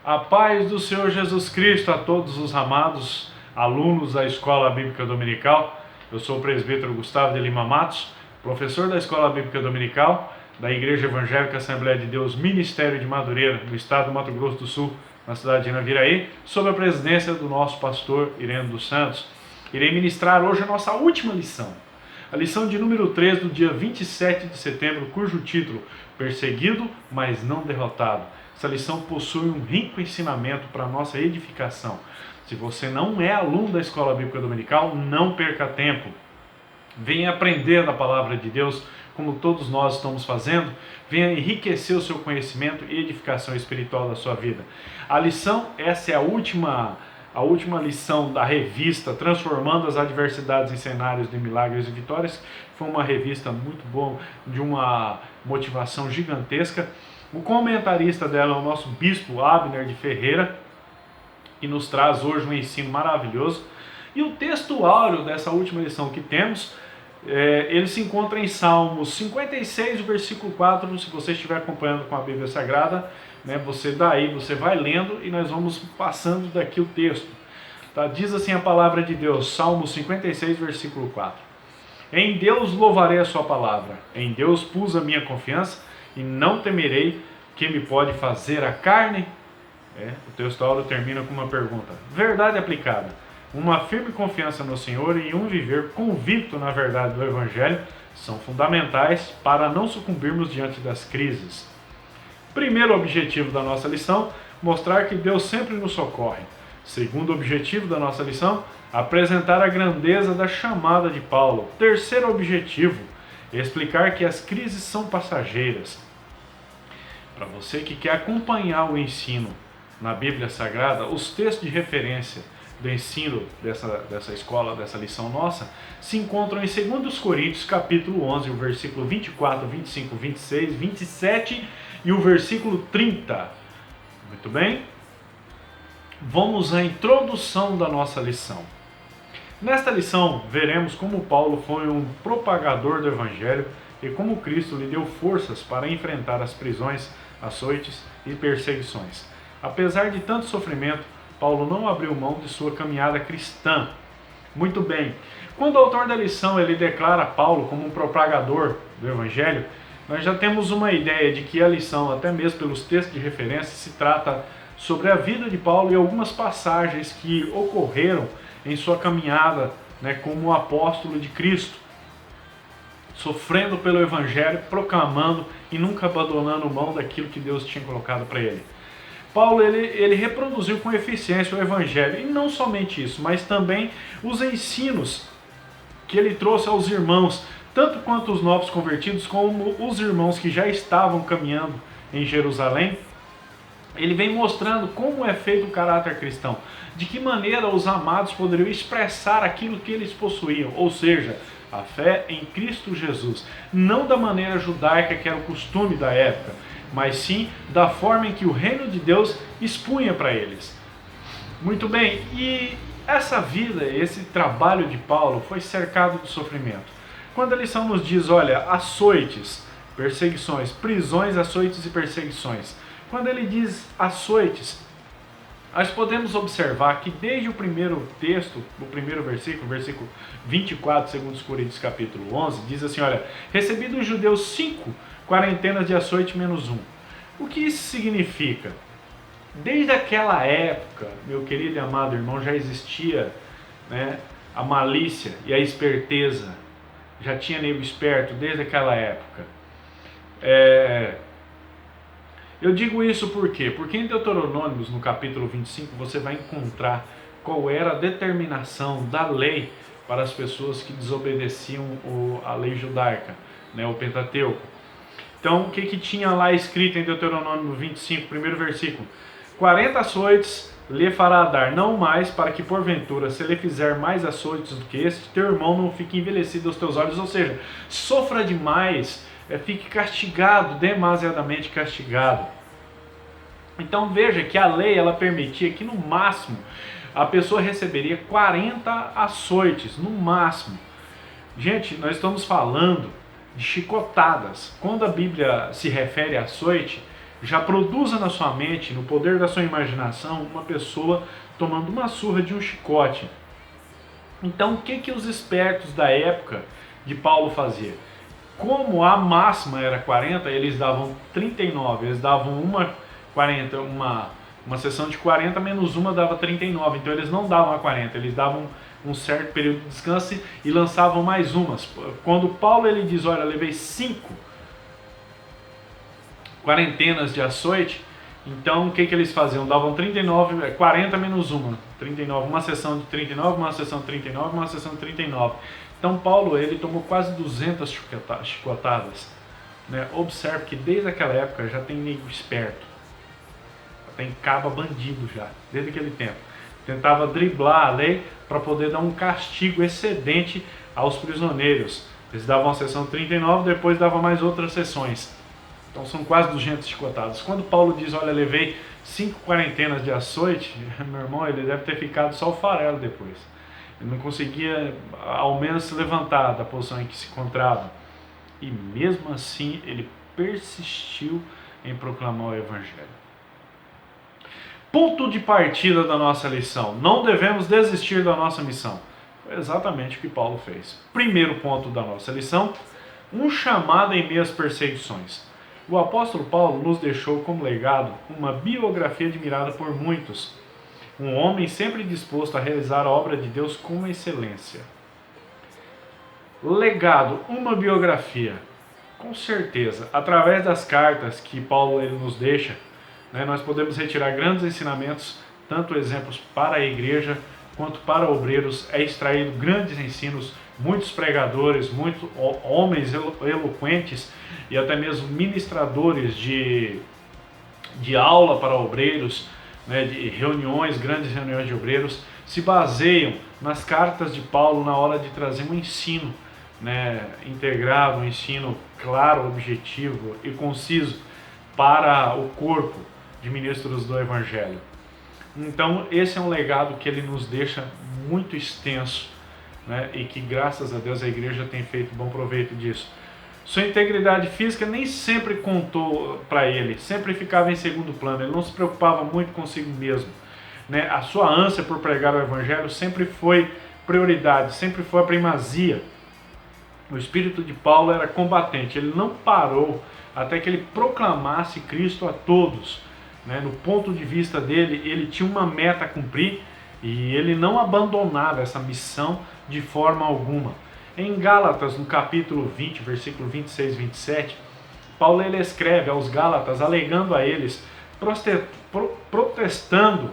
A paz do Senhor Jesus Cristo a todos os amados alunos da Escola Bíblica Dominical. Eu sou o presbítero Gustavo de Lima Matos, professor da Escola Bíblica Dominical da Igreja Evangélica Assembleia de Deus, Ministério de Madureira, no estado do Mato Grosso do Sul, na cidade de Naviraí, sob a presidência do nosso pastor Ireno dos Santos. Irei ministrar hoje a nossa última lição, a lição de número 3 do dia 27 de setembro, cujo título, Perseguido, mas não derrotado. Essa lição possui um rico ensinamento para a nossa edificação. Se você não é aluno da Escola Bíblica Dominical, não perca tempo. Venha aprender da Palavra de Deus, como todos nós estamos fazendo. Venha enriquecer o seu conhecimento e edificação espiritual da sua vida. A lição, essa é a última lição da revista Transformando as Adversidades em Cenários de Milagres e Vitórias. Foi uma revista muito boa, de uma motivação gigantesca. O comentarista dela é o nosso bispo Abner de Ferreira, que nos traz hoje um ensino maravilhoso. E o texto áureo dessa última lição que temos, ele se encontra em Salmos 56, versículo 4. Se você estiver acompanhando com a Bíblia Sagrada, você vai lendo e nós vamos passando daqui o texto. Tá? Diz assim a palavra de Deus, Salmos 56, versículo 4. Em Deus louvarei a sua palavra, em Deus pus a minha confiança, e não temerei que me pode fazer a carne. O texto áureo termina com uma pergunta. Verdade aplicada. Uma firme confiança no Senhor e um viver convicto na verdade do Evangelho são fundamentais para não sucumbirmos diante das crises. Primeiro objetivo da nossa lição, mostrar que Deus sempre nos socorre. Segundo objetivo da nossa lição, apresentar a grandeza da chamada de Paulo. Terceiro objetivo, explicar que as crises são passageiras. Para você que quer acompanhar o ensino na Bíblia Sagrada, os textos de referência do ensino dessa escola, dessa lição nossa, se encontram em 2 Coríntios, capítulo 11, o versículo 24, 25, 26, 27 e o versículo 30. Muito bem? Vamos à introdução da nossa lição. Nesta lição, veremos como Paulo foi um propagador do Evangelho e como Cristo lhe deu forças para enfrentar as prisões, açoites e perseguições. Apesar de tanto sofrimento, Paulo não abriu mão de sua caminhada cristã. Muito bem, quando o autor da lição ele declara Paulo como um propagador do Evangelho, nós já temos uma ideia de que a lição, até mesmo pelos textos de referência, se trata sobre a vida de Paulo e algumas passagens que ocorreram em sua caminhada como apóstolo de Cristo, sofrendo pelo Evangelho, proclamando e nunca abandonando mão daquilo que Deus tinha colocado para ele. Paulo ele reproduziu com eficiência o Evangelho, e não somente isso, mas também os ensinos que ele trouxe aos irmãos, tanto quanto os novos convertidos, como os irmãos que já estavam caminhando em Jerusalém. Ele vem mostrando como é feito o caráter cristão, de que maneira os amados poderiam expressar aquilo que eles possuíam, ou seja, a fé em Cristo Jesus, não da maneira judaica que era o costume da época, mas sim da forma em que o reino de Deus expunha para eles. Muito bem, e essa vida, esse trabalho de Paulo foi cercado de sofrimento. Quando a lição nos diz, olha, açoites, perseguições, prisões, açoites e perseguições. Quando ele diz açoites, nós podemos observar que desde o primeiro texto, o primeiro versículo, versículo 24, 2 Coríntios capítulo 11, diz assim, olha, recebi dos judeus 5 quarentenas de açoite menos 1. O que isso significa? Desde aquela época, meu querido e amado irmão, já existia a malícia e a esperteza. Já tinha nego esperto desde aquela época. Eu digo isso por quê? Porque em Deuteronômios, no capítulo 25, você vai encontrar qual era a determinação da lei para as pessoas que desobedeciam a lei judaica, o Pentateuco. Então, o que tinha lá escrito em Deuteronômio 25, primeiro versículo? 40 açoites lhe fará dar, não mais, para que porventura, se ele fizer mais açoites do que este, teu irmão não fique envelhecido aos teus olhos. Ou seja, sofra demais, fique castigado, demasiadamente castigado. Então veja que a lei ela permitia que no máximo a pessoa receberia 40 açoites, no máximo. Gente, nós estamos falando de chicotadas. Quando a Bíblia se refere a açoite, Já produza na sua mente, no poder da sua imaginação, uma pessoa tomando uma surra de um chicote. Então, o que os espertos da época de Paulo faziam? Como a máxima era 40, eles davam 39, eles davam uma sessão de 40 menos uma dava 39, então eles não davam a 40, eles davam um certo período de descanso e lançavam mais umas. Quando Paulo ele diz, olha, levei 5 quarentenas de açoite, então o que eles faziam? Davam 39, 40 menos uma, 39, uma sessão de 39, uma sessão de 39, uma sessão de 39. Então Paulo ele tomou quase 200 chicotadas. Né? Observe que desde aquela época já tem nego esperto, tem caba bandido já, desde aquele tempo. Tentava driblar a lei para poder dar um castigo excedente aos prisioneiros. Eles davam uma sessão de 39, depois davam mais outras sessões. Então são quase 200 chicotadas. Quando Paulo diz, olha, levei 5 quarentenas de açoite, meu irmão, ele deve ter ficado só o farelo depois. Ele não conseguia, ao menos, se levantar da posição em que se encontrava. E mesmo assim, ele persistiu em proclamar o Evangelho. Ponto de partida da nossa lição. Não devemos desistir da nossa missão. Foi exatamente o que Paulo fez. Primeiro ponto da nossa lição, um chamado em meio às perseguições. O apóstolo Paulo nos deixou como legado uma biografia admirada por muitos. Um homem sempre disposto a realizar a obra de Deus com excelência. Legado, uma biografia. Com certeza, através das cartas que Paulo ele nos deixa, nós podemos retirar grandes ensinamentos, tanto exemplos para a igreja quanto para obreiros. É extraído grandes ensinos, muitos pregadores, muitos homens eloquentes e até mesmo ministradores de aula para obreiros, de reuniões, grandes reuniões de obreiros, se baseiam nas cartas de Paulo na hora de trazer um ensino integrado, um ensino claro, objetivo e conciso para o corpo de ministros do Evangelho. Então esse é um legado que ele nos deixa muito extenso, e que graças a Deus a igreja tem feito bom proveito disso. Sua integridade física nem sempre contou para ele, sempre ficava em segundo plano, ele não se preocupava muito consigo mesmo. A sua ânsia por pregar o Evangelho sempre foi prioridade, sempre foi a primazia. O espírito de Paulo era combatente, ele não parou até que ele proclamasse Cristo a todos. No ponto de vista dele, ele tinha uma meta a cumprir e ele não abandonava essa missão de forma alguma. Em Gálatas, no capítulo 20, versículo 26 e 27, Paulo ele escreve aos Gálatas, alegando a eles, protestando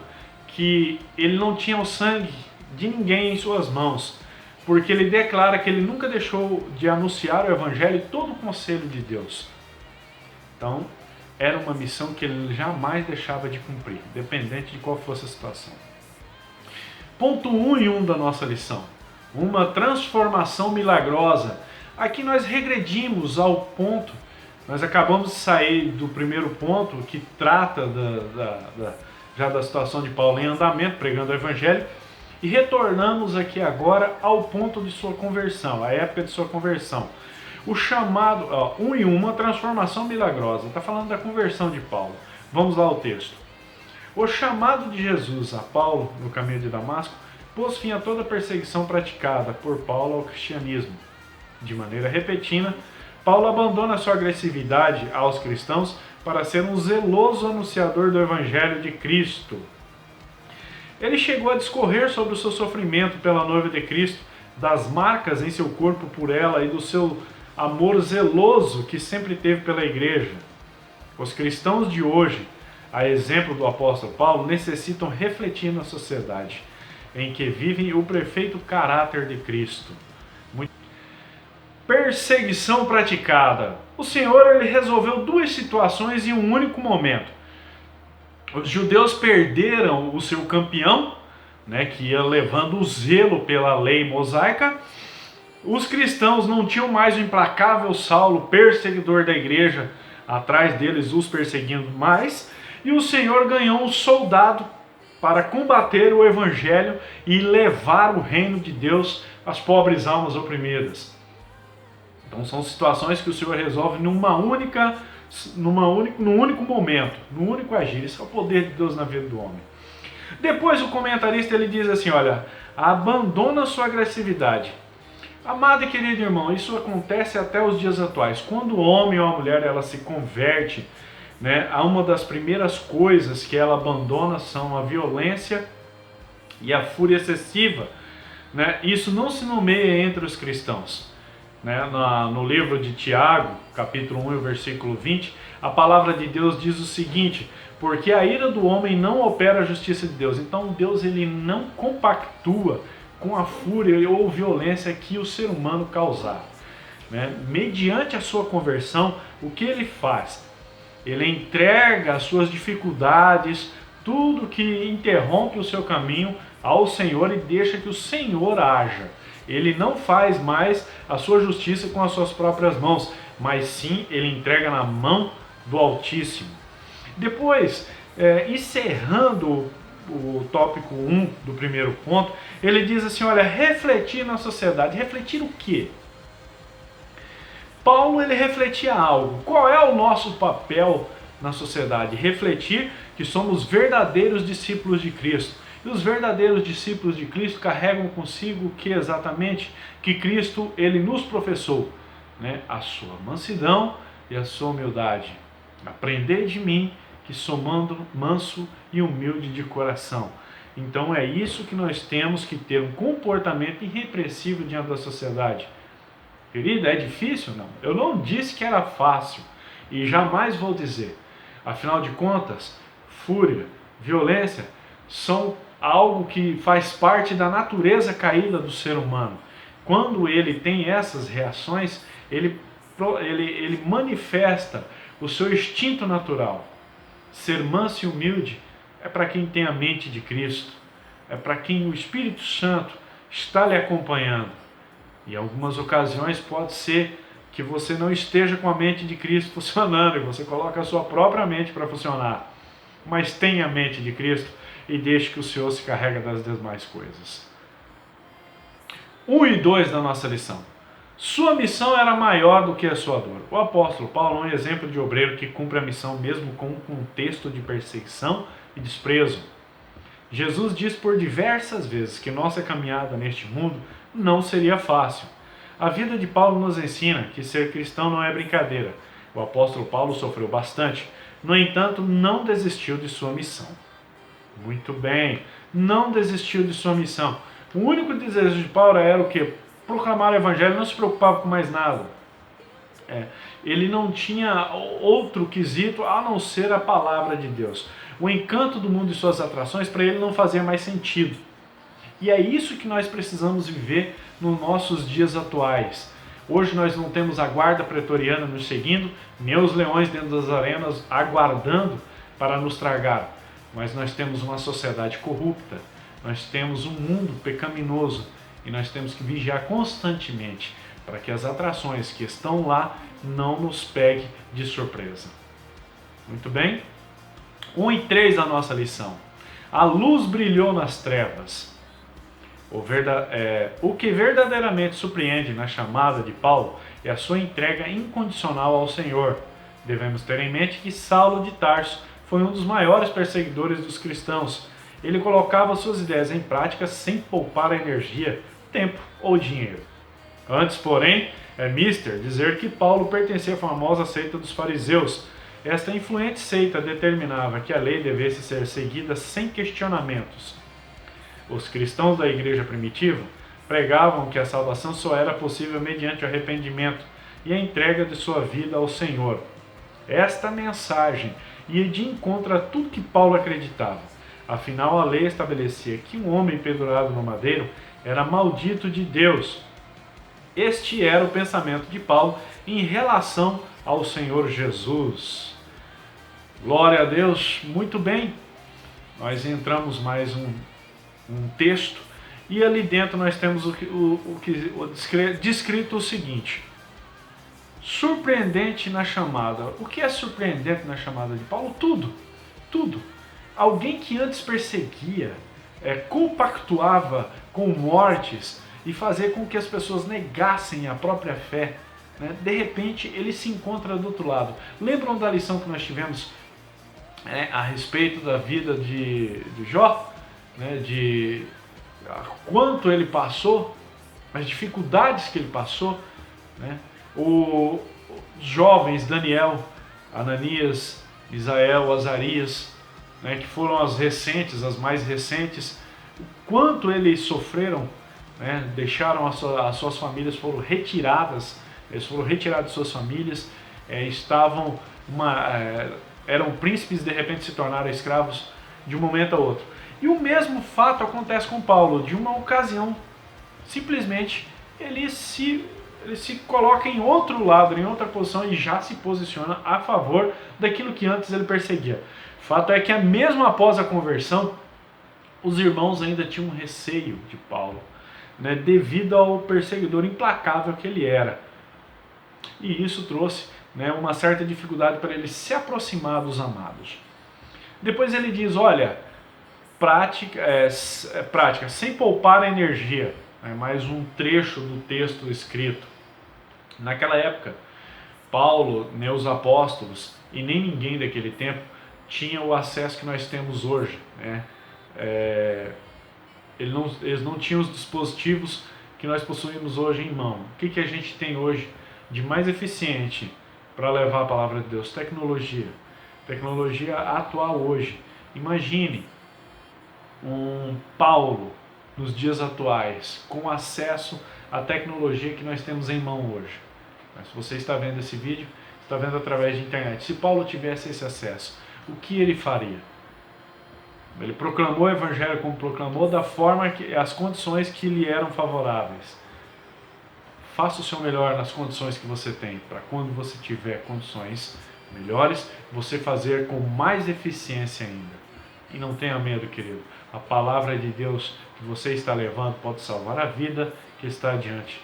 que ele não tinha o sangue de ninguém em suas mãos, porque ele declara que ele nunca deixou de anunciar o Evangelho e todo o conselho de Deus. Então, era uma missão que ele jamais deixava de cumprir, independente de qual fosse a situação. Ponto 1 e 1 da nossa lição. Uma transformação milagrosa. Aqui nós regredimos ao ponto, nós acabamos de sair do primeiro ponto, que trata já da situação de Paulo em andamento, pregando o Evangelho, e retornamos aqui agora ao ponto de sua conversão, a época de sua conversão. O chamado, 1 e 1, uma transformação milagrosa. Está falando da conversão de Paulo. Vamos lá ao texto. O chamado de Jesus a Paulo no caminho de Damasco pôs fim a toda a perseguição praticada por Paulo ao cristianismo. De maneira repentina, Paulo abandona sua agressividade aos cristãos para ser um zeloso anunciador do Evangelho de Cristo. Ele chegou a discorrer sobre o seu sofrimento pela noiva de Cristo, das marcas em seu corpo por ela e do seu amor zeloso que sempre teve pela igreja. Os cristãos de hoje, a exemplo do apóstolo Paulo, necessitam refletir na sociedade em que vivem o perfeito caráter de Cristo. Perseguição praticada. O Senhor ele resolveu duas situações em um único momento. Os judeus perderam o seu campeão, que ia levando o zelo pela lei mosaica. Os cristãos não tinham mais o implacável Saulo, perseguidor da igreja, atrás deles os perseguindo mais. E o Senhor ganhou um soldado para combater o Evangelho e levar o reino de Deus às pobres almas oprimidas. Então são situações que o Senhor resolve numa única num único momento, num único agir. Isso é o poder de Deus na vida do homem. Depois o comentarista ele diz assim, olha, abandona sua agressividade. Amado e querido irmão, isso acontece até os dias atuais. Quando o homem ou a mulher ela se converte, né, uma das primeiras coisas que ela abandona são a violência e a fúria excessiva. Né? Isso não se nomeia entre os cristãos. Né? No livro de Tiago, capítulo 1, versículo 20, a palavra de Deus diz o seguinte: porque a ira do homem não opera a justiça de Deus. Então Deus ele não compactua com a fúria ou violência que o ser humano causar. Né? Mediante a sua conversão, o que ele faz? Ele entrega as suas dificuldades, tudo que interrompe o seu caminho ao Senhor e deixa que o Senhor haja. Ele não faz mais a sua justiça com as suas próprias mãos, mas sim ele entrega na mão do Altíssimo. Depois, encerrando o tópico 1 do primeiro ponto, ele diz assim, olha, refletir na sociedade. Refletir o quê? Paulo ele refletia algo. Qual é o nosso papel na sociedade? Refletir que somos verdadeiros discípulos de Cristo. E os verdadeiros discípulos de Cristo carregam consigo o que exatamente? Que Cristo ele nos professou, né? A sua mansidão e a sua humildade. Aprendei de mim, que sou manso e humilde de coração. Então é isso que nós temos que ter, um comportamento irrepressível diante da sociedade. Querida, é difícil? Não. Eu não disse que era fácil e jamais vou dizer. Afinal de contas, fúria, violência são algo que faz parte da natureza caída do ser humano. Quando ele tem essas reações, ele manifesta o seu instinto natural. Ser manso e humilde é para quem tem a mente de Cristo, é para quem o Espírito Santo está lhe acompanhando. Em algumas ocasiões pode ser que você não esteja com a mente de Cristo funcionando e você coloca a sua própria mente para funcionar. Mas tenha a mente de Cristo e deixe que o Senhor se carregue das demais coisas. 1 e 2 da nossa lição. Sua missão era maior do que a sua dor. O apóstolo Paulo é um exemplo de obreiro que cumpre a missão mesmo com um contexto de perseguição e desprezo. Jesus diz por diversas vezes que nossa caminhada neste mundo não seria fácil. A vida de Paulo nos ensina que ser cristão não é brincadeira. O apóstolo Paulo sofreu bastante, no entanto, não desistiu de sua missão. Muito bem, não desistiu de sua missão. O único desejo de Paulo era o quê? Proclamar o evangelho, não se preocupava com mais nada. Ele não tinha outro quesito a não ser a palavra de Deus. O encanto do mundo e suas atrações para ele não fazia mais sentido. E é isso que nós precisamos viver nos nossos dias atuais. Hoje nós não temos a guarda pretoriana nos seguindo, nem os leões dentro das arenas aguardando para nos tragar. Mas nós temos uma sociedade corrupta, nós temos um mundo pecaminoso e nós temos que vigiar constantemente para que as atrações que estão lá não nos peguem de surpresa. Muito bem? 1 e 3 da nossa lição. A luz brilhou nas trevas. O que verdadeiramente surpreende na chamada de Paulo é a sua entrega incondicional ao Senhor. Devemos ter em mente que Saulo de Tarso foi um dos maiores perseguidores dos cristãos. Ele colocava suas ideias em prática sem poupar energia, tempo ou dinheiro. Antes, porém, é mister dizer que Paulo pertencia à famosa seita dos fariseus. Esta influente seita determinava que a lei devesse ser seguida sem questionamentos. Os cristãos da igreja primitiva pregavam que a salvação só era possível mediante o arrependimento e a entrega de sua vida ao Senhor. Esta mensagem ia de encontro a tudo que Paulo acreditava. Afinal, a lei estabelecia que um homem pendurado no madeiro era maldito de Deus. Este era o pensamento de Paulo em relação ao Senhor Jesus. Glória a Deus, muito bem. Nós entramos mais um texto e ali dentro nós temos descrito o seguinte: surpreendente na chamada. O que é surpreendente na chamada de Paulo? Tudo. Alguém que antes perseguia, compactuava com mortes e fazia com que as pessoas negassem a própria fé, né, de repente ele se encontra do outro lado. Lembram da lição que nós tivemos a respeito da vida de Jó? Né, de quanto ele passou, as dificuldades que ele passou, né? Os jovens Daniel, Ananias, Misael, Azarias, né, que foram as recentes, as mais recentes, o quanto eles sofreram, né, deixaram as suas famílias, foram retiradas, eles foram retirados de suas famílias, eram príncipes, de repente se tornaram escravos de um momento a outro. E o mesmo fato acontece com Paulo. De uma ocasião, simplesmente ele se coloca em outro lado, em outra posição, e já se posiciona a favor daquilo que antes ele perseguia. O fato é que mesmo após a conversão, os irmãos ainda tinham receio de Paulo, né, devido ao perseguidor implacável que ele era. E isso trouxe, né, uma certa dificuldade para ele se aproximar dos amados. Depois ele diz, olha, prática sem poupar a energia. É mais um trecho do texto escrito. Naquela época, Paulo, nem os apóstolos e nem ninguém daquele tempo tinha o acesso que nós temos hoje, né? Eles não tinham os dispositivos que nós possuímos hoje em mão. O que a gente tem hoje de mais eficiente para levar a palavra de Deus? Tecnologia. Tecnologia atual hoje. Imagine um Paulo nos dias atuais com acesso à tecnologia que nós temos em mão hoje. Mas se você está vendo esse vídeo, está vendo através de internet. Se Paulo tivesse esse acesso, o que ele faria? Ele proclamou o evangelho como proclamou, da forma que as condições que lhe eram favoráveis. Faça o seu melhor nas condições que você tem, para quando você tiver condições melhores, você fazer com mais eficiência ainda. E não tenha medo, querido. A palavra de Deus que você está levando pode salvar a vida que está adiante,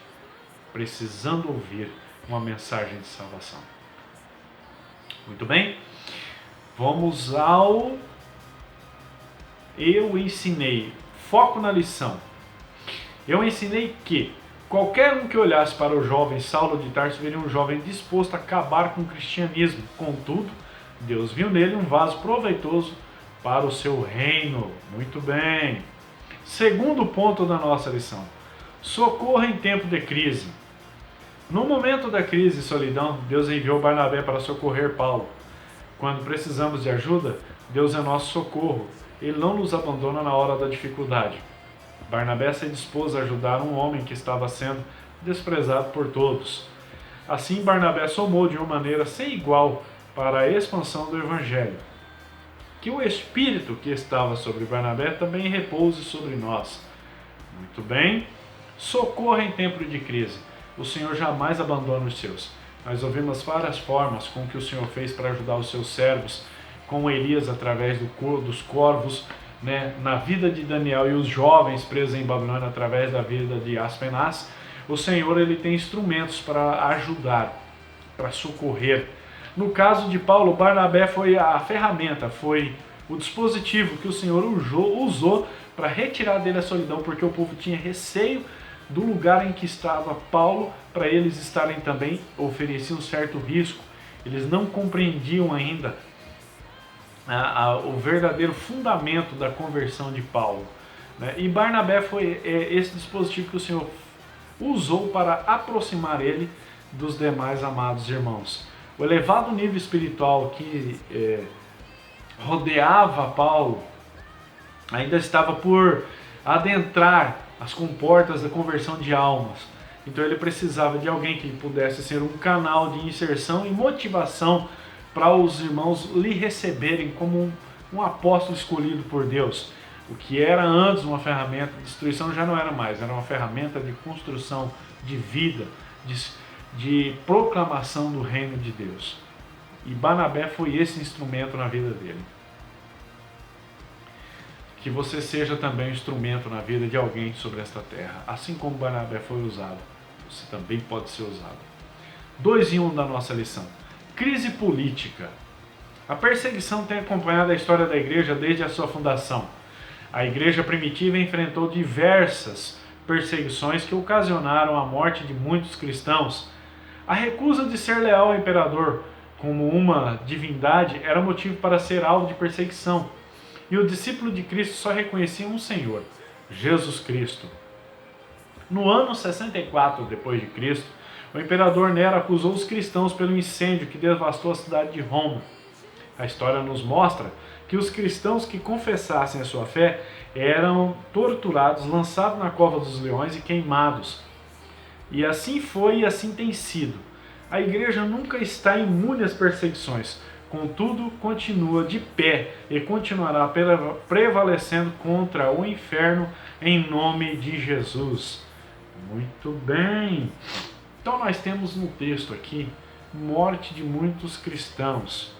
precisando ouvir uma mensagem de salvação. Muito bem? Vamos ao Eu ensinei. Foco na lição. Eu ensinei que qualquer um que olhasse para o jovem Saulo de Tarso veria um jovem disposto a acabar com o cristianismo. Contudo, Deus viu nele um vaso proveitoso para o seu reino. Muito bem. Segundo ponto da nossa lição. Socorro em tempo de crise. No momento da crise e solidão, Deus enviou Barnabé para socorrer Paulo. Quando precisamos de ajuda, Deus é nosso socorro. Ele não nos abandona na hora da dificuldade. Barnabé se dispôs a ajudar um homem que estava sendo desprezado por todos. Assim, Barnabé somou de uma maneira sem igual para a expansão do Evangelho. Que o Espírito que estava sobre Barnabé também repouse sobre nós. Muito bem. Socorro em tempo de crise. O Senhor jamais abandona os seus. Nós ouvimos várias formas com que o Senhor fez para ajudar os seus servos, com Elias através dos corvos, né, na vida de Daniel e os jovens presos em Babilônia através da vida de Aspenaz. O Senhor, ele tem instrumentos para ajudar, para socorrer. No caso de Paulo, Barnabé foi a ferramenta, foi o dispositivo que o Senhor usou para retirar dele a solidão, porque o povo tinha receio do lugar em que estava Paulo, para eles estarem também, ofereciam um certo risco. Eles não compreendiam ainda o verdadeiro fundamento da conversão de Paulo, né? E Barnabé foi esse dispositivo que o Senhor usou para aproximar ele dos demais amados irmãos. O elevado nível espiritual que rodeava Paulo ainda estava por adentrar as comportas da conversão de almas. Então ele precisava de alguém que pudesse ser um canal de inserção e motivação para os irmãos lhe receberem como um apóstolo escolhido por Deus. O que era antes uma ferramenta de destruição já não era mais, era uma ferramenta de construção de vida, de proclamação do reino de Deus. E Barnabé foi esse instrumento na vida dele. Que você seja também um instrumento na vida de alguém sobre esta terra. Assim como Barnabé foi usado, você também pode ser usado. 2 em 1 da nossa lição. Crise política. A perseguição tem acompanhado a história da igreja desde a sua fundação. A igreja primitiva enfrentou diversas perseguições que ocasionaram a morte de muitos cristãos. A recusa de ser leal ao imperador como uma divindade era motivo para ser alvo de perseguição. E o discípulo de Cristo só reconhecia um Senhor, Jesus Cristo. No ano 64 d.C., o imperador Nero acusou os cristãos pelo incêndio que devastou a cidade de Roma. A história nos mostra que os cristãos que confessassem a sua fé eram torturados, lançados na cova dos leões e queimados. E assim foi e assim tem sido. A igreja nunca está imune às perseguições, contudo continua de pé e continuará prevalecendo contra o inferno em nome de Jesus. Muito bem. Então nós temos no texto aqui morte de muitos cristãos.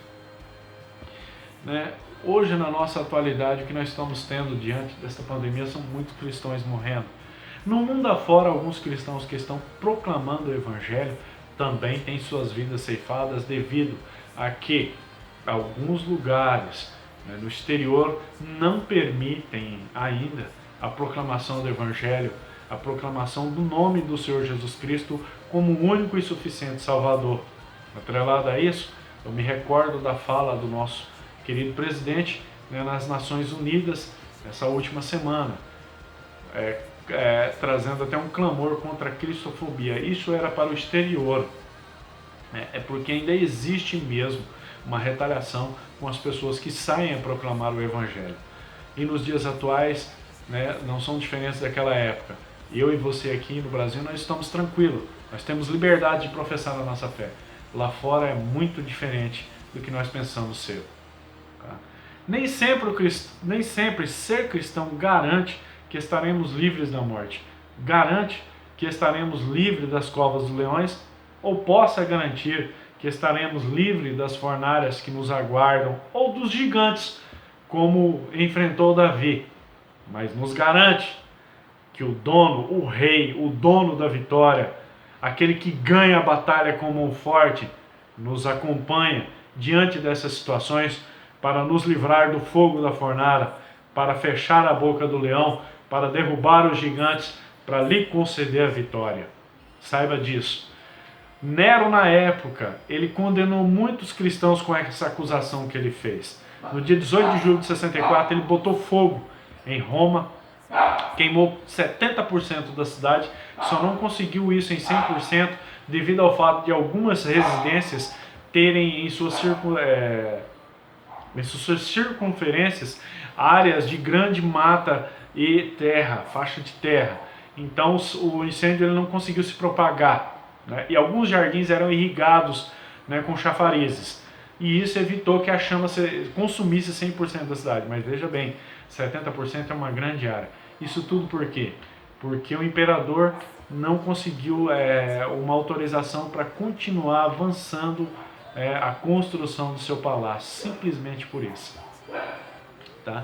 Hoje, na nossa atualidade, o que nós estamos tendo diante dessa pandemia são muitos cristãos morrendo. No mundo afora, alguns cristãos que estão proclamando o Evangelho também têm suas vidas ceifadas devido a que alguns lugares no exterior não permitem ainda a proclamação do Evangelho, a proclamação do nome do Senhor Jesus Cristo como o único e suficiente Salvador. Atrelado a isso, eu me recordo da fala do nosso querido presidente nas Nações Unidas nessa última semana, trazendo até um clamor contra a cristofobia. Isso era para o exterior, é porque ainda existe mesmo uma retaliação com as pessoas que saem a proclamar o Evangelho. E nos dias atuais, não são diferentes daquela época. Eu e você aqui no Brasil, nós estamos tranquilos, nós temos liberdade de professar a nossa fé. Lá fora é muito diferente do que nós pensamos ser. Tá? Nem sempre ser cristão garante que estaremos livres da morte, garante que estaremos livres das covas dos leões, ou possa garantir que estaremos livres das fornalhas que nos aguardam, ou dos gigantes, como enfrentou Davi. Mas nos garante que o dono, o rei, o dono da vitória, aquele que ganha a batalha com mão forte, nos acompanha diante dessas situações para nos livrar do fogo da fornalha, para fechar a boca do leão, para derrubar os gigantes, para lhe conceder a vitória. Saiba disso. Nero, na época, ele condenou muitos cristãos com essa acusação que ele fez. No dia 18 de julho de 64, ele botou fogo em Roma, queimou 70% da cidade, só não conseguiu isso em 100% devido ao fato de algumas residências terem em suas circunferências áreas de grande mata e terra, faixa de terra. Então o incêndio ele não conseguiu se propagar, e alguns jardins eram irrigados com chafarizes. E isso evitou que a chama consumisse 100% da cidade. Mas veja bem, 70% é uma grande área. Isso tudo por quê? Porque o imperador não conseguiu uma autorização para continuar avançando a construção do seu palácio. Simplesmente por isso. Tá?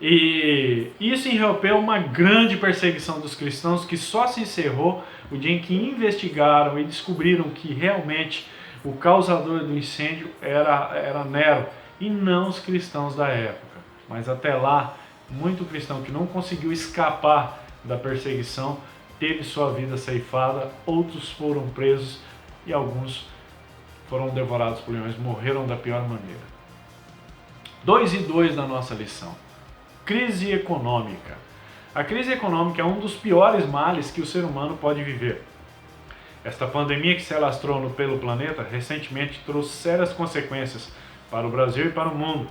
E isso interrompeu uma grande perseguição dos cristãos que só se encerrou o dia em que investigaram e descobriram que realmente o causador do incêndio era Nero e não os cristãos da época. Mas até lá, muito cristão que não conseguiu escapar da perseguição teve sua vida ceifada, outros foram presos e alguns foram devorados por leões, morreram da pior maneira. 2 e 2 da nossa lição. Crise econômica. A crise econômica é um dos piores males que o ser humano pode viver. Esta pandemia que se alastrou pelo planeta recentemente trouxe sérias consequências para o Brasil e para o mundo.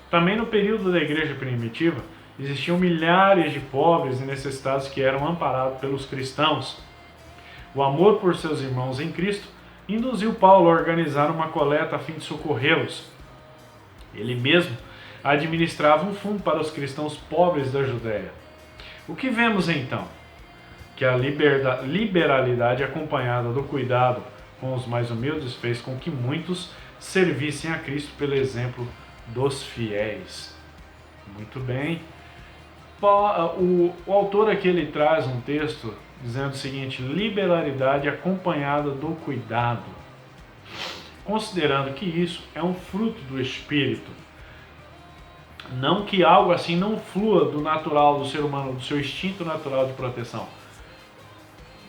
Também no período da igreja primitiva, existiam milhares de pobres e necessitados que eram amparados pelos cristãos. O amor por seus irmãos em Cristo induziu Paulo a organizar uma coleta a fim de socorrê-los. Ele mesmo administrava um fundo para os cristãos pobres da Judéia. O que vemos então? Que a liberalidade acompanhada do cuidado com os mais humildes fez com que muitos servissem a Cristo pelo exemplo dos fiéis. Muito bem. O autor aqui ele traz um texto dizendo o seguinte: liberalidade acompanhada do cuidado. Considerando que isso é um fruto do Espírito. Não que algo assim não flua do natural do ser humano, do seu instinto natural de proteção.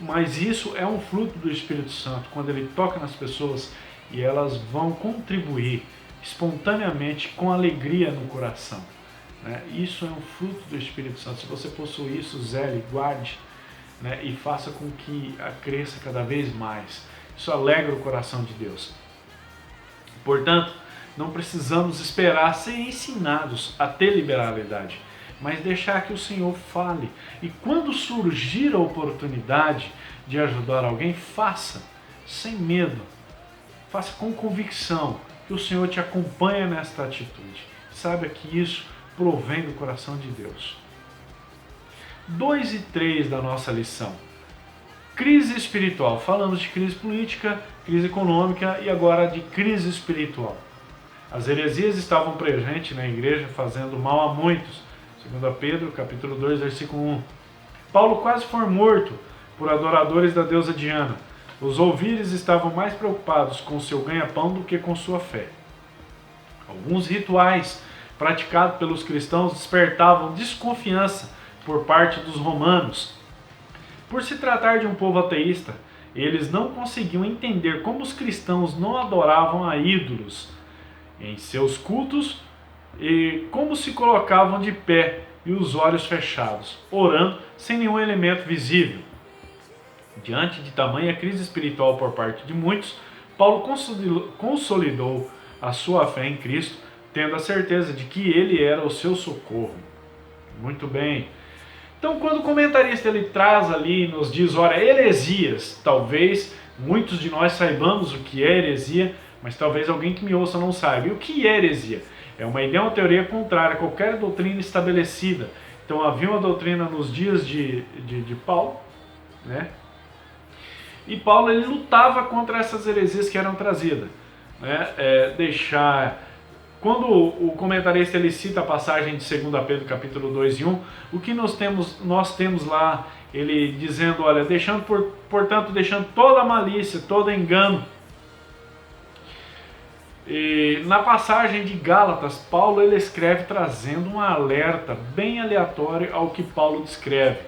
Mas isso é um fruto do Espírito Santo, quando ele toca nas pessoas e elas vão contribuir espontaneamente com alegria no coração, né? Isso é um fruto do Espírito Santo. Se você possui isso, zele, guarde, né? E faça com que cresça cada vez mais. Isso alegra o coração de Deus. Portanto, não precisamos esperar ser ensinados a ter liberalidade, mas deixar que o Senhor fale. E quando surgir a oportunidade de ajudar alguém, faça sem medo, faça com convicção que o Senhor te acompanha nesta atitude. Saiba que isso provém do coração de Deus. 2 e 3 da nossa lição. Crise espiritual. Falamos de crise política, crise econômica e agora de crise espiritual. As heresias estavam presentes na igreja, fazendo mal a muitos. 2 Pedro, capítulo 2, versículo 1. Paulo quase foi morto por adoradores da deusa Diana. Os ouvires estavam mais preocupados com seu ganha-pão do que com sua fé. Alguns rituais praticados pelos cristãos despertavam desconfiança por parte dos romanos. Por se tratar de um povo ateísta, eles não conseguiam entender como os cristãos não adoravam a ídolos em seus cultos e como se colocavam de pé e os olhos fechados, orando sem nenhum elemento visível. Diante de tamanha crise espiritual por parte de muitos, Paulo consolidou a sua fé em Cristo, tendo a certeza de que ele era o seu socorro. Muito bem. Então, quando o comentarista ele traz ali, nos diz, olha, heresias, talvez muitos de nós saibamos o que é heresia, mas talvez alguém que me ouça não saiba. E o que é heresia? É uma ideia, uma teoria contrária a qualquer doutrina estabelecida. Então havia uma doutrina nos dias de Paulo, né? E Paulo ele lutava contra essas heresias que eram trazidas, né? Quando o comentarista ele cita a passagem de 2 Pedro capítulo 2 e 1, o que nós temos lá, ele dizendo, olha, portanto, deixando toda malícia, todo engano. E na passagem de Gálatas, Paulo ele escreve trazendo um alerta bem aleatório ao que Paulo descreve.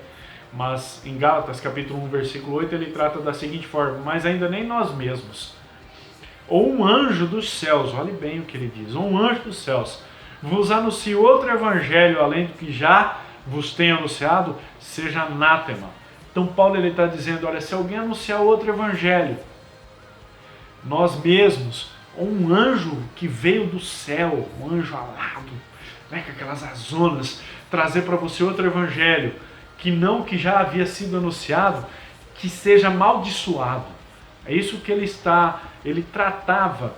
Mas em Gálatas capítulo 1, versículo 8, ele trata da seguinte forma, mas ainda nem nós mesmos, ou um anjo dos céus, olhe bem o que ele diz, ou um anjo dos céus, vos anuncie outro evangelho além do que já vos tem anunciado, seja anátema. Então Paulo ele está dizendo, olha, se alguém anunciar outro evangelho, nós mesmos, ou um anjo que veio do céu, um anjo alado, né, com aquelas azonas, trazer para você outro evangelho, que não que já havia sido anunciado, que seja amaldiçoado. É isso que ele tratava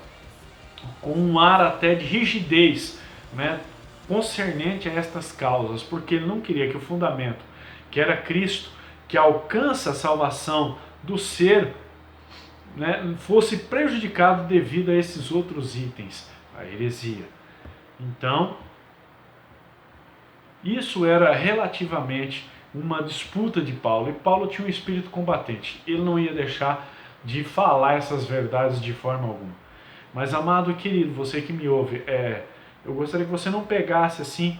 com um ar até de rigidez, né, concernente a estas causas, porque ele não queria que o fundamento, que era Cristo, que alcança a salvação do ser, né, fosse prejudicado devido a esses outros itens, a heresia. Então, isso era relativamente uma disputa de Paulo, e Paulo tinha um espírito combatente, ele não ia deixar de falar essas verdades de forma alguma. Mas, amado e querido, você que me ouve, eu gostaria que você não pegasse assim,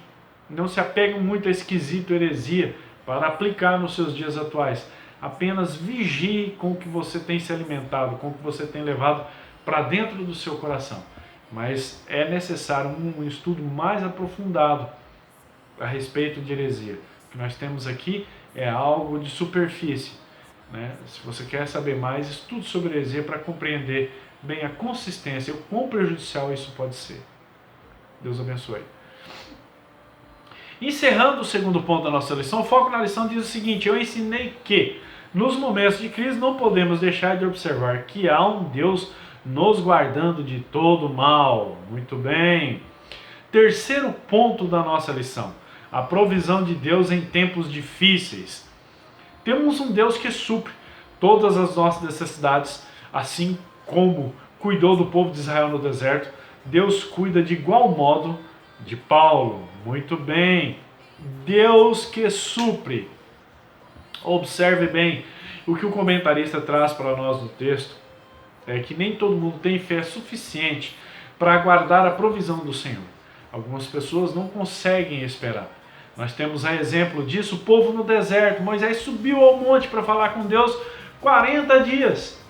não se apegue muito a esse quesito heresia para aplicar nos seus dias atuais. Apenas vigie com o que você tem se alimentado, com o que você tem levado para dentro do seu coração. Mas é necessário um estudo mais aprofundado a respeito de heresia. O que nós temos aqui é algo de superfície, né? Se você quer saber mais, estude sobre heresia para compreender bem a consistência e o quão prejudicial isso pode ser. Deus abençoe. Encerrando o segundo ponto da nossa lição, o foco na lição diz o seguinte: eu ensinei que nos momentos de crise não podemos deixar de observar que há um Deus nos guardando de todo mal. Muito bem. Terceiro ponto da nossa lição: a provisão de Deus em tempos difíceis. Temos um Deus que supre todas as nossas necessidades, assim como cuidou do povo de Israel no deserto. Deus cuida de igual modo de Paulo. Muito bem. Deus que supre. Observe bem o que o comentarista traz para nós no texto. É que nem todo mundo tem fé suficiente para aguardar a provisão do Senhor. Algumas pessoas não conseguem esperar. Nós temos a exemplo disso, o povo no deserto. Moisés subiu ao monte para falar com Deus 40 dias.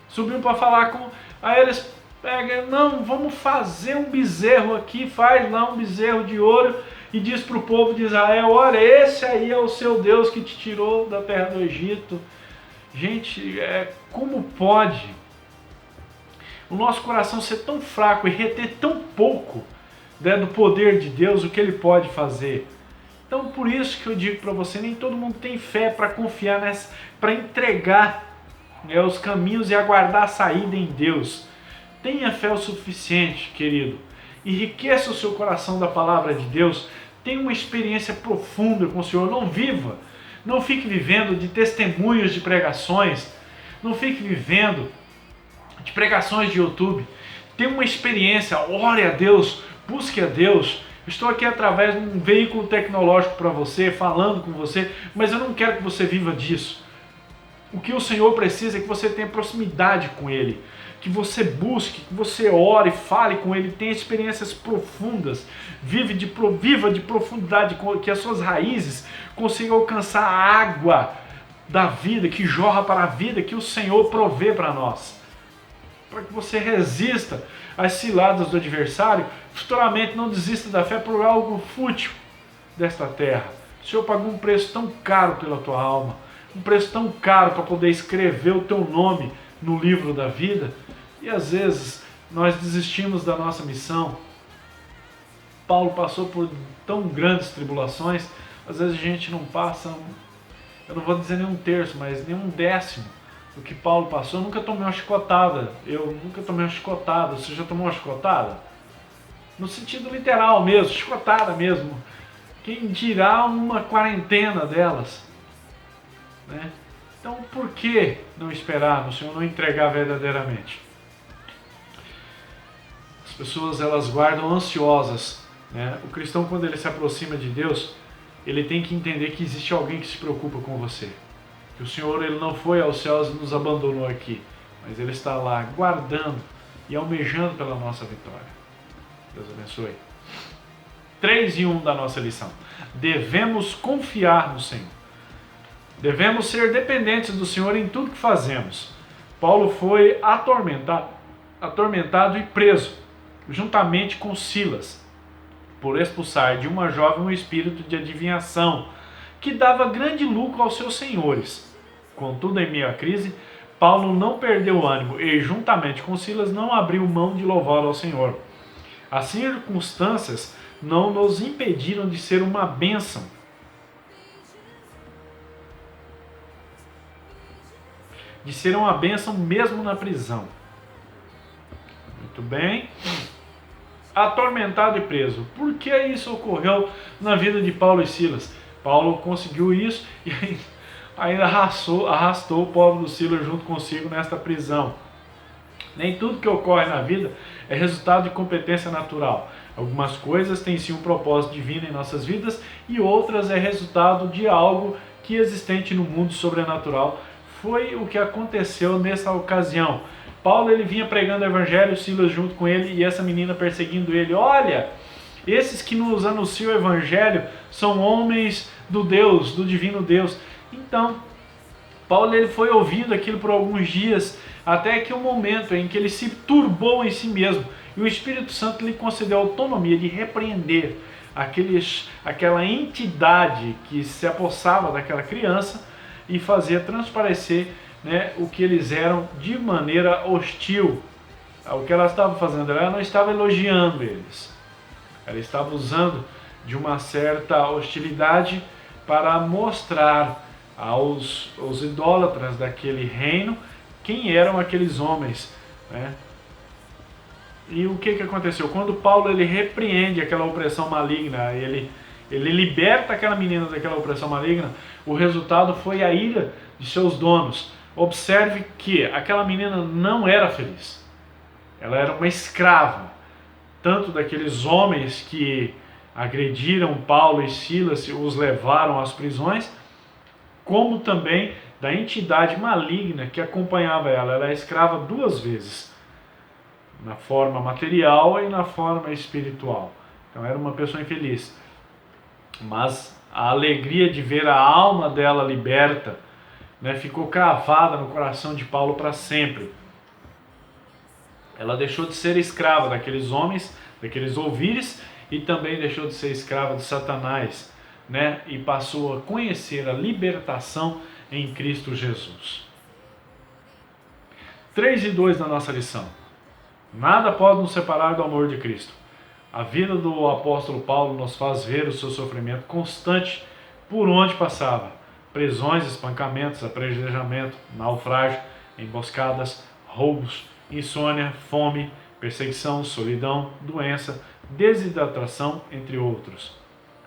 Subiu para falar com... Aí eles pegam, não, vamos fazer um bezerro aqui, faz lá um bezerro de ouro e diz para o povo de Israel, olha, esse aí é o seu Deus que te tirou da terra do Egito. Gente, como pode o nosso coração ser tão fraco e reter tão pouco, né, do poder de Deus, o que Ele pode fazer? Então, por isso que eu digo para você, nem todo mundo tem fé para confiar nessa, para entregar, né, os caminhos e aguardar a saída em Deus. Tenha fé o suficiente, querido. Enriqueça o seu coração da palavra de Deus. Tenha uma experiência profunda com o Senhor. Não fique vivendo de testemunhos de pregações. Não fique vivendo de pregações de YouTube. Tenha uma experiência, ore a Deus, busque a Deus. Estou aqui através de um veículo tecnológico para você, falando com você, mas eu não quero que você viva disso. O que o Senhor precisa é que você tenha proximidade com Ele, que você busque, que você ore, fale com Ele, tenha experiências profundas, viva de profundidade, que as suas raízes consigam alcançar a água da vida, que jorra para a vida, que o Senhor provê para nós. Para que você resista às ciladas do adversário, futuramente não desista da fé por algo fútil desta terra. O Senhor pagou um preço tão caro pela tua alma, um preço tão caro para poder escrever o teu nome no livro da vida, e às vezes nós desistimos da nossa missão. Paulo passou por tão grandes tribulações, às vezes a gente não passa, eu não vou dizer nem um terço, mas nem um décimo do que Paulo passou. Eu nunca tomei uma chicotada, você já tomou uma chicotada? No sentido literal mesmo, chicotada mesmo, quem dirá uma quarentena delas, né? Então, por que não esperar no Senhor, não entregar verdadeiramente? As pessoas, elas guardam ansiosas, né? O cristão, quando ele se aproxima de Deus, ele tem que entender que existe alguém que se preocupa com você. Que o Senhor, ele não foi aos céus e nos abandonou aqui, mas Ele está lá guardando e almejando pela nossa vitória. Deus abençoe. 3 em 1 da nossa lição. Devemos confiar no Senhor. Devemos ser dependentes do Senhor em tudo que fazemos. Paulo foi atormentado e preso, juntamente com Silas, por expulsar de uma jovem um espírito de adivinhação, que dava grande lucro aos seus senhores. Contudo, em meio à crise, Paulo não perdeu o ânimo e, juntamente com Silas, não abriu mão de louvar ao Senhor. As circunstâncias não nos impediram de ser uma bênção. De ser uma bênção mesmo na prisão. Muito bem. Atormentado e preso. Por que isso ocorreu na vida de Paulo e Silas? Paulo conseguiu isso e ainda arrastou o pobre do Silas junto consigo nesta prisão. Nem tudo que ocorre na vida é resultado de competência natural. Algumas coisas têm sim um propósito divino em nossas vidas e outras é resultado de algo que é existente no mundo sobrenatural. Foi o que aconteceu nessa ocasião. Paulo, ele vinha pregando o evangelho, Silas junto com ele e essa menina perseguindo ele. Olha, esses que nos anunciam o evangelho são homens do Deus, do divino Deus. Então, Paulo, ele foi ouvindo aquilo por alguns dias, até que o momento em que ele se turbou em si mesmo e o Espírito Santo lhe concedeu a autonomia de repreender aquela entidade que se apossava daquela criança e fazia transparecer, né, o que eles eram de maneira hostil. O que ela estava fazendo, ela não estava elogiando eles, ela estava usando de uma certa hostilidade para mostrar aos idólatras daquele reino quem eram aqueles homens, né? E o que aconteceu? Quando Paulo, ele repreende aquela opressão maligna, ele liberta aquela menina daquela opressão maligna, o resultado foi a ira de seus donos. Observe que aquela menina não era feliz, ela era uma escrava, tanto daqueles homens que agrediram Paulo e Silas e os levaram às prisões, como também da entidade maligna que acompanhava ela. Ela é escrava 2 vezes, na forma material e na forma espiritual. Então era uma pessoa infeliz. mas a alegria de ver a alma dela liberta, né, ficou cravada no coração de Paulo para sempre. Ela deixou de ser escrava daqueles homens, daqueles ouvires, e também deixou de ser escrava de Satanás, né, e passou a conhecer a libertação em Cristo Jesus. 3 e 2 na nossa lição. Nada pode nos separar do amor de Cristo. A vida do apóstolo Paulo nos faz ver o seu sofrimento constante por onde passava. Prisões, espancamentos, apedrejamento, naufrágio, emboscadas, roubos, insônia, fome, perseguição, solidão, doença, desidratação, entre outros.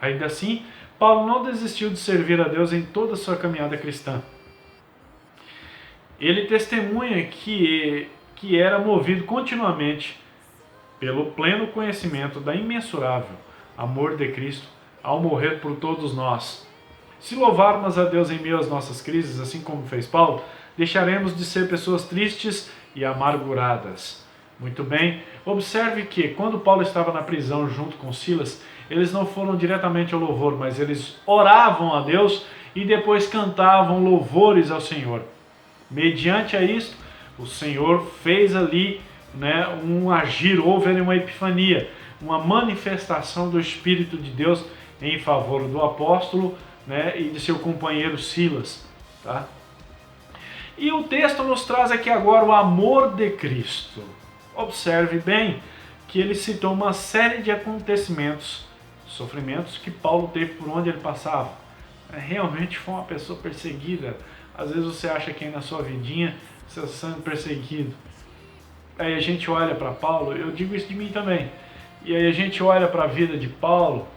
Ainda assim, Paulo não desistiu de servir a Deus em toda a sua caminhada cristã. Ele testemunha que era movido continuamente pelo pleno conhecimento da imensurável amor de Cristo ao morrer por todos nós. Se louvarmos a Deus em meio às nossas crises, assim como fez Paulo, deixaremos de ser pessoas tristes e amarguradas. Muito bem, observe que quando Paulo estava na prisão junto com Silas, eles não foram diretamente ao louvor, mas eles oravam a Deus e depois cantavam louvores ao Senhor. Mediante a isto, o Senhor fez ali, né, um agir, houve ali uma epifania, uma manifestação do Espírito de Deus em favor do apóstolo, né, e de seu companheiro Silas. Tá? E o texto nos traz aqui agora o amor de Cristo. Observe bem que ele citou uma série de acontecimentos, sofrimentos que Paulo teve por onde ele passava. Realmente foi uma pessoa perseguida. Às vezes você acha que aí na sua vidinha você está sendo perseguido. Aí a gente olha para Paulo, eu digo isso de mim também. E aí a gente olha para a vida de Paulo,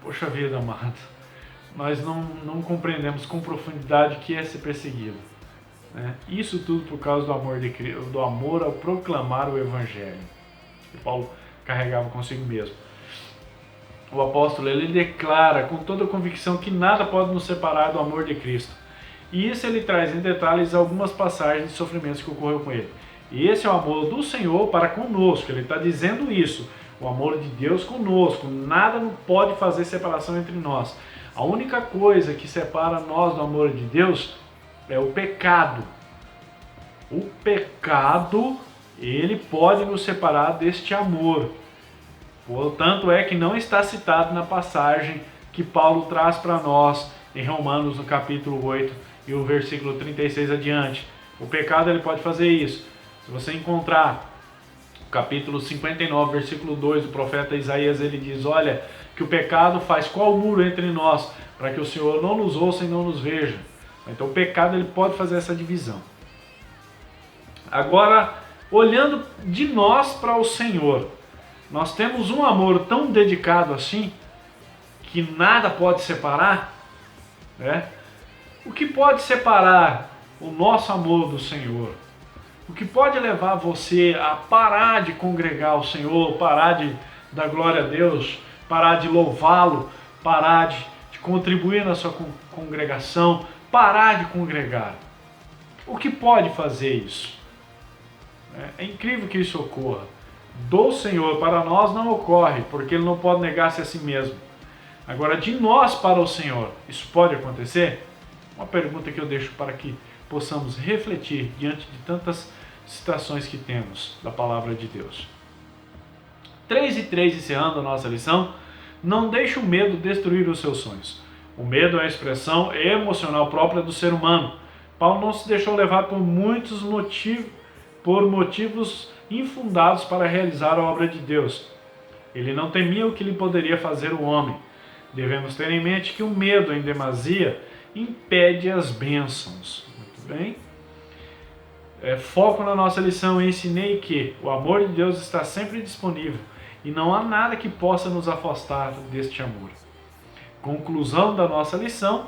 poxa vida, amado, nós não compreendemos com profundidade o que é ser perseguido. Né? Isso tudo por causa do amor de Cristo, do amor ao proclamar o Evangelho, que Paulo carregava consigo mesmo. O apóstolo ele declara com toda a convicção que nada pode nos separar do amor de Cristo. E isso ele traz em detalhes algumas passagens de sofrimentos que ocorreu com ele. E esse é o amor do Senhor para conosco, ele está dizendo isso, o amor de Deus conosco, nada pode fazer separação entre nós. A única coisa que separa nós do amor de Deus é o pecado. O pecado, ele pode nos separar deste amor. Portanto, é que não está citado na passagem que Paulo traz para nós em Romanos, no capítulo 8 e o versículo 36 adiante. O pecado ele pode fazer isso. Se você encontrar o capítulo 59, versículo 2 do profeta Isaías, ele diz, olha, que o pecado faz qual muro entre nós, para que o Senhor não nos ouça e não nos veja. Então o pecado ele pode fazer essa divisão. Agora, olhando de nós para o Senhor, nós temos um amor tão dedicado assim, que nada pode separar, né? O que pode separar o nosso amor do Senhor? O que pode levar você a parar de congregar o Senhor, parar de dar glória a Deus, parar de louvá-lo, parar de contribuir na sua congregação, parar de congregar? O que pode fazer isso? É incrível que isso ocorra. Do Senhor para nós não ocorre, porque Ele não pode negar-se a si mesmo. Agora, de nós para o Senhor, isso pode acontecer? Uma pergunta que eu deixo para que possamos refletir diante de tantas citações que temos da palavra de Deus. 3 e 3, encerrando a nossa lição, não deixe o medo destruir os seus sonhos. O medo é a expressão emocional própria do ser humano. Paulo não se deixou levar por motivos infundados para realizar a obra de Deus. Ele não temia o que lhe poderia fazer o homem. Devemos ter em mente que o medo em demasia impede as bênçãos. Muito bem. Foco na nossa lição, ensinei que o amor de Deus está sempre disponível e não há nada que possa nos afastar deste amor. Conclusão da nossa lição: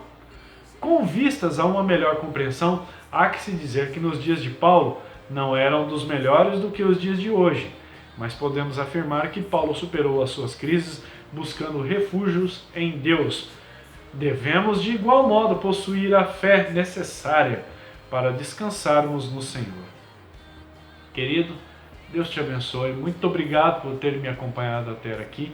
com vistas a uma melhor compreensão, há que se dizer que nos dias de Paulo não eram dos melhores do que os dias de hoje, mas podemos afirmar que Paulo superou as suas crises buscando refúgios em Deus. Devemos de igual modo possuir a fé necessária para descansarmos no Senhor. Querido, Deus te abençoe. Muito obrigado por ter me acompanhado até aqui.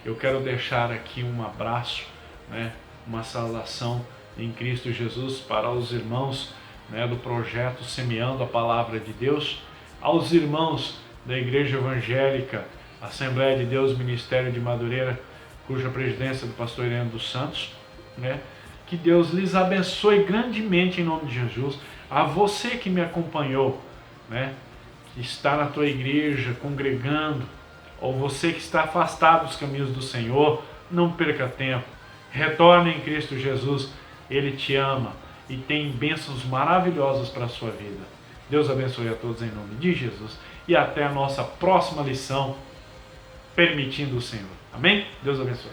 Eu quero deixar aqui um abraço né, uma saudação em Cristo Jesus para os irmãos, né, do projeto Semeando a Palavra de Deus, aos irmãos da Igreja Evangélica Assembleia de Deus Ministério de Madureira, cuja presidência é do pastor Irene dos Santos, né? Que Deus lhes abençoe grandemente em nome de Jesus. A você que me acompanhou, né, que está na tua igreja congregando, ou você que está afastado dos caminhos do Senhor, não perca tempo. Retorne em Cristo Jesus, Ele te ama e tem bênçãos maravilhosas para a sua vida. Deus abençoe a todos em nome de Jesus e até a nossa próxima lição, permitindo o Senhor. Amém? Deus abençoe.